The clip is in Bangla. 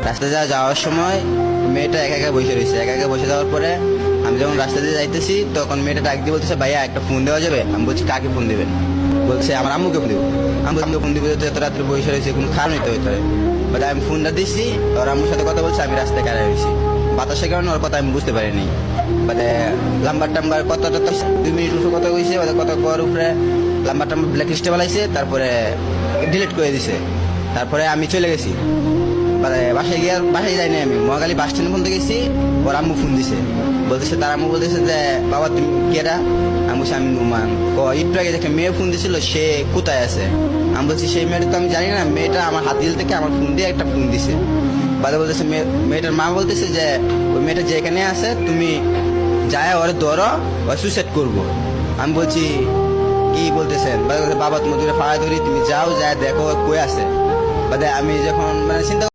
রাস্তায় যাওয়ার সময় মেয়েটা একা একা বসে রয়েছে। একা একা বসে যাওয়ার পরে আমি যখন রাস্তা দিয়ে যাইতেছি তখন মেয়েটা ডাক দিয়ে বলতেছে, ভাইয়া একটা ফোন দেওয়া যাবে? আমি বলছি, কাকে ফোন দেবেন? বলছে, আমার আম্মুকে ফোন দেবো। আমি ফোন দিব, এত রাত্রে বসে রয়েছে, কোনো খারাপ নিতে হইতে হবে। বাট আমি ফোনটা দিচ্ছি, ওর আম্মুর সাথে কথা বলছে, আমি রাস্তায় কারা হয়েছি। বাতাসের কারণে ওর কথা আমি বুঝতে পারিনি। মানে লাম্বার টাম্বার কথাটা তো 2 মিনিট উপরে কথা কইছে, কথা কওয়ার উপরে লাম্বার টাম্বার ব্ল্যাক লিস্টে বানাইছে, তারপরে ডিলিট করে দিছে। তারপরে আমি চলে গেছি বাসায় গিয়ে, বাসায় যাইনি আমি, মহাখালী বাস স্ট্যান্ড ফোন গেছি। ওর আম্মু ফোন দিছে, বলতেছে, তার আম্মু বলতেছে যে, বাবা তুমি কেডা? আমি বলছি, আমি নুমান। একটু আগে দেখে মেয়ে ফোন দিছিল, সে কোথায় আছে? আমি বলছি, সেই মেয়েটা তো আমি জানি না, মেয়েটা আমার হাতিল থেকে আমার ফোন দিয়ে একটা ফোন দিছে। বাদে বলতেছে, মেয়েটার মা বলতেছে যে, ওই মেয়েটা যেখানে আছে তুমি যায় ওরে ধরো, ও সুইসাইড করবো। আমি বলছি, কি বলতেছেন? বাবা তুমি দূরে ফাড়া ধরি, তুমি যাও, যায় দেখো কই আছে। বাদে আমি যখন চিন্তা